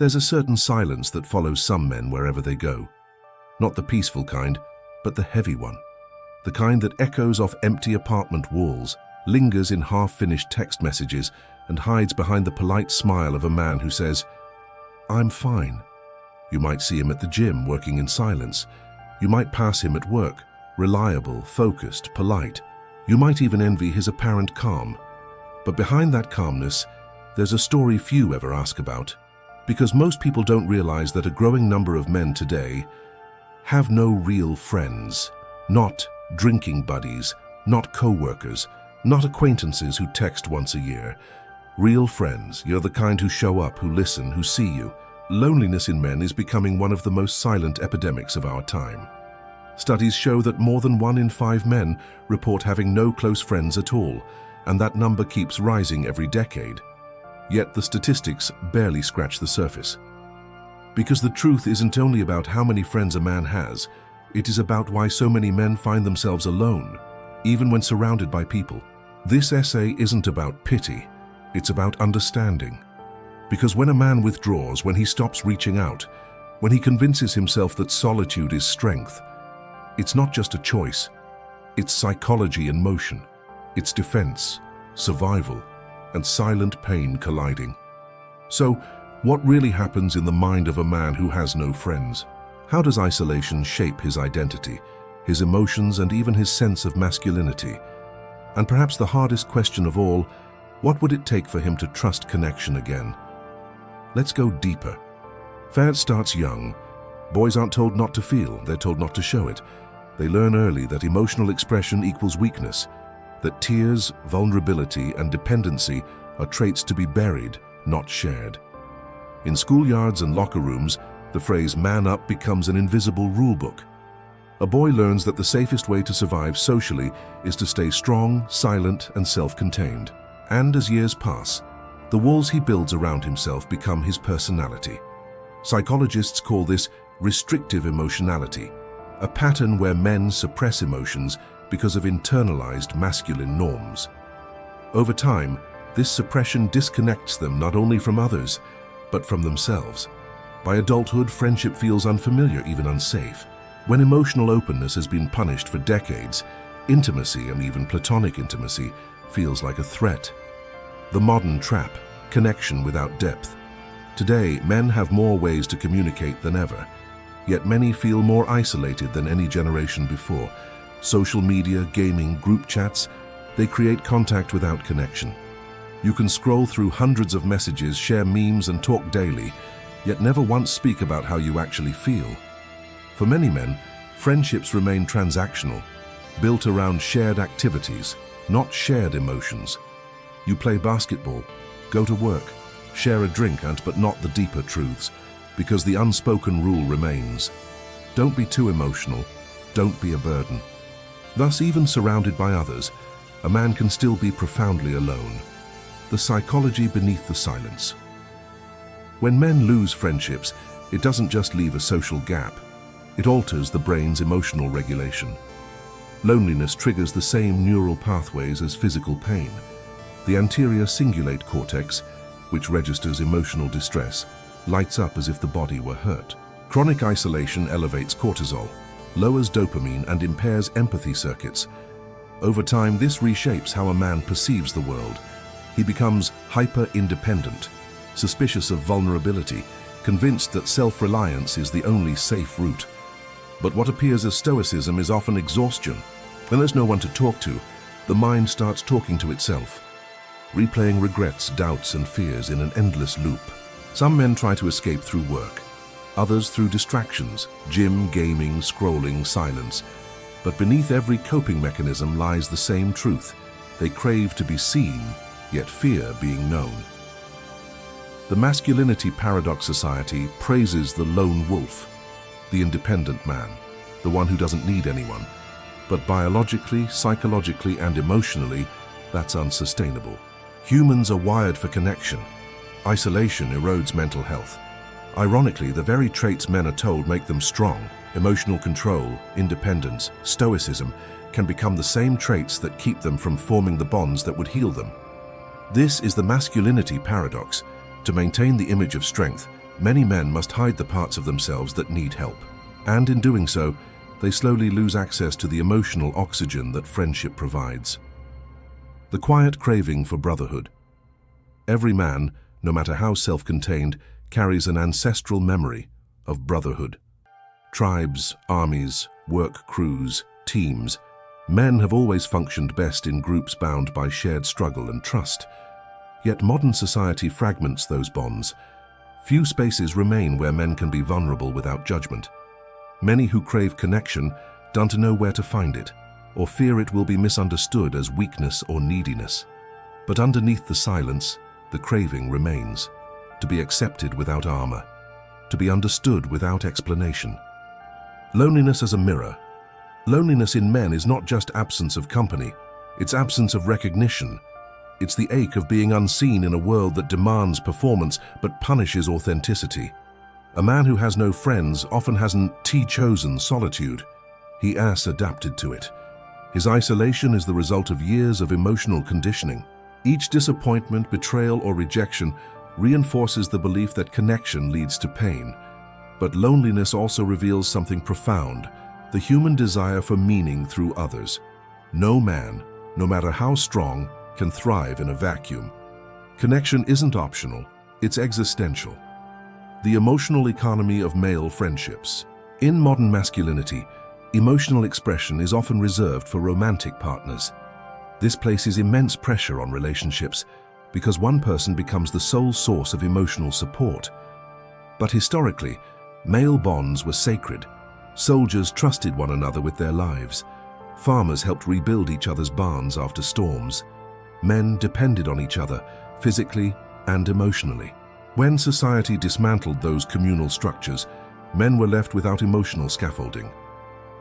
There's a certain silence that follows some men wherever they go. Not the peaceful kind, but the heavy one. The kind that echoes off empty apartment walls, lingers in half-finished text messages, and hides behind the polite smile of a man who says, "I'm fine." You might see him at the gym working in silence. You might pass him at work, reliable, focused, polite. You might even envy his apparent calm. But behind that calmness, there's a story few ever ask about. Because most people don't realize that a growing number of men today have no real friends. Not drinking buddies, not co-workers, not acquaintances who text once a year. Real friends, you're the kind who show up, who listen, who see you. Loneliness in men is becoming one of the most silent epidemics of our time. Studies show that more than 1 in 5 men report having no close friends at all, and that number keeps rising every decade. Yet the statistics barely scratch the surface. Because the truth isn't only about how many friends a man has, it is about why so many men find themselves alone, even when surrounded by people. This essay isn't about pity, it's about understanding. Because when a man withdraws, when he stops reaching out, when he convinces himself that solitude is strength, it's not just a choice, it's psychology in motion, it's defense, survival, and silent pain colliding. So, what really happens in the mind of a man who has no friends? How does isolation shape his identity, his emotions, and even his sense of masculinity? And perhaps the hardest question of all, what would it take for him to trust connection again? Let's go deeper. It starts young. Boys aren't told not to feel, they're told not to show it. They learn early that emotional expression equals weakness, that tears, vulnerability, and dependency are traits to be buried, not shared. In schoolyards and locker rooms, the phrase "man up" becomes an invisible rulebook. A boy learns that the safest way to survive socially is to stay strong, silent, and self-contained. And as years pass, the walls he builds around himself become his personality. Psychologists call this restrictive emotionality, a pattern where men suppress emotions because of internalized masculine norms. Over time, this suppression disconnects them not only from others, but from themselves. By adulthood, friendship feels unfamiliar, even unsafe. When emotional openness has been punished for decades, intimacy, and even platonic intimacy, feels like a threat. The modern trap, connection without depth. Today, men have more ways to communicate than ever, yet many feel more isolated than any generation before. Social media, gaming, group chats, they create contact without connection. You can scroll through hundreds of messages, share memes, and talk daily, yet never once speak about how you actually feel. For many men, friendships remain transactional, built around shared activities, not shared emotions. You play basketball, go to work, share a drink, but not the deeper truths, because the unspoken rule remains. Don't be too emotional, don't be a burden. Thus, even surrounded by others, a man can still be profoundly alone. The psychology beneath the silence. When men lose friendships, it doesn't just leave a social gap. It alters the brain's emotional regulation. Loneliness triggers the same neural pathways as physical pain. The anterior cingulate cortex, which registers emotional distress, lights up as if the body were hurt. Chronic isolation elevates cortisol, lowers dopamine, and impairs empathy circuits. Over time, this reshapes how a man perceives the world. He becomes hyper-independent, suspicious of vulnerability, convinced that self-reliance is the only safe route. But what appears as stoicism is often exhaustion. When there's no one to talk to, the mind starts talking to itself, replaying regrets, doubts, and fears in an endless loop. Some men try to escape through work, others through distractions, gym, gaming, scrolling, silence. But beneath every coping mechanism lies the same truth. They crave to be seen, yet fear being known. The Masculinity Paradox Society praises the lone wolf, the independent man, the one who doesn't need anyone. But biologically, psychologically, and emotionally, that's unsustainable. Humans are wired for connection. Isolation erodes mental health. Ironically, the very traits men are told make them strong, emotional control, independence, stoicism, can become the same traits that keep them from forming the bonds that would heal them. This is the masculinity paradox. To maintain the image of strength, Many men must hide the parts of themselves that need help, and in doing so, they slowly lose access to the emotional oxygen that friendship provides. The quiet craving for brotherhood. Every man, no matter how self-contained, carries an ancestral memory of brotherhood. Tribes, armies, work crews, teams. Men have always functioned best in groups bound by shared struggle and trust. Yet modern society fragments those bonds. Few spaces remain where men can be vulnerable without judgment. Many who crave connection don't know where to find it, or fear it will be misunderstood as weakness or neediness. But underneath the silence, the craving remains. To be accepted without armor. To be understood without explanation. Loneliness as a mirror. Loneliness in men is not just absence of company, it's absence of recognition. It's the ache of being unseen in a world that demands performance but punishes authenticity. A man who has no friends often hasn't chosen solitude. He has adapted to it. His isolation is the result of years of emotional conditioning. Each disappointment, betrayal, or rejection reinforces the belief that connection leads to pain. But loneliness also reveals something profound, the human desire for meaning through others. No man, no matter how strong, can thrive in a vacuum. Connection isn't optional, it's existential. The emotional economy of male friendships. In modern masculinity, emotional expression is often reserved for romantic partners. This places immense pressure on relationships because one person becomes the sole source of emotional support. But historically, male bonds were sacred. Soldiers trusted one another with their lives. Farmers helped rebuild each other's barns after storms. Men depended on each other, physically and emotionally. When society dismantled those communal structures, men were left without emotional scaffolding.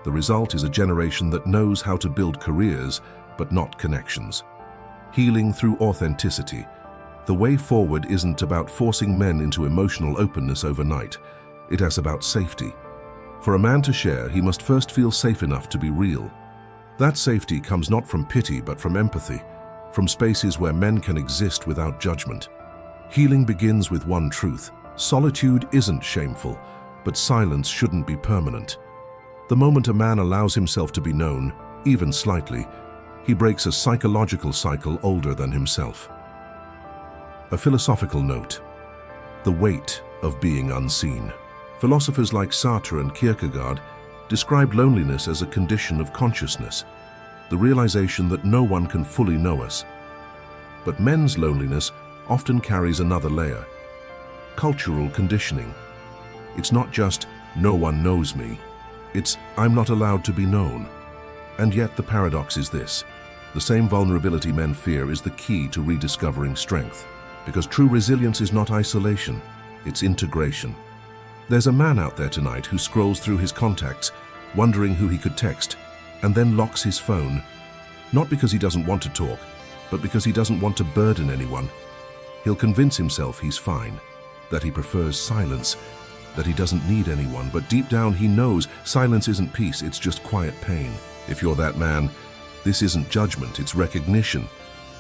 The result is a generation that knows how to build careers, but not connections. Healing through authenticity. The way forward isn't about forcing men into emotional openness overnight. It is about safety. For a man to share, he must first feel safe enough to be real. That safety comes not from pity, but from empathy, from spaces where men can exist without judgment. Healing begins with one truth. Solitude isn't shameful, but silence shouldn't be permanent. The moment a man allows himself to be known, even slightly, he breaks a psychological cycle older than himself. A philosophical note. The weight of being unseen. Philosophers like Sartre and Kierkegaard described loneliness as a condition of consciousness, the realization that no one can fully know us. But men's loneliness often carries another layer. Cultural conditioning. It's not just, no one knows me. It's, I'm not allowed to be known. And yet the paradox is this. The same vulnerability men fear is the key to rediscovering strength. Because true resilience is not isolation, it's integration. There's a man out there tonight who scrolls through his contacts, wondering who he could text, and then locks his phone. Not because he doesn't want to talk, but because he doesn't want to burden anyone. He'll convince himself he's fine, that he prefers silence, that he doesn't need anyone, but deep down he knows silence isn't peace, it's just quiet pain. If you're that man, this isn't judgment, it's recognition.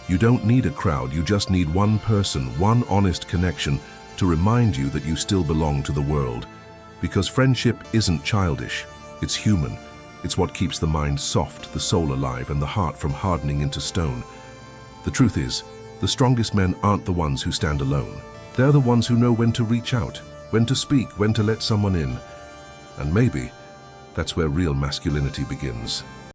You don't need a crowd, you just need one person, one honest connection to remind you that you still belong to the world. Because friendship isn't childish, it's human. It's what keeps the mind soft, the soul alive, and the heart from hardening into stone. The truth is, the strongest men aren't the ones who stand alone. They're the ones who know when to reach out, when to speak, when to let someone in. And maybe that's where real masculinity begins.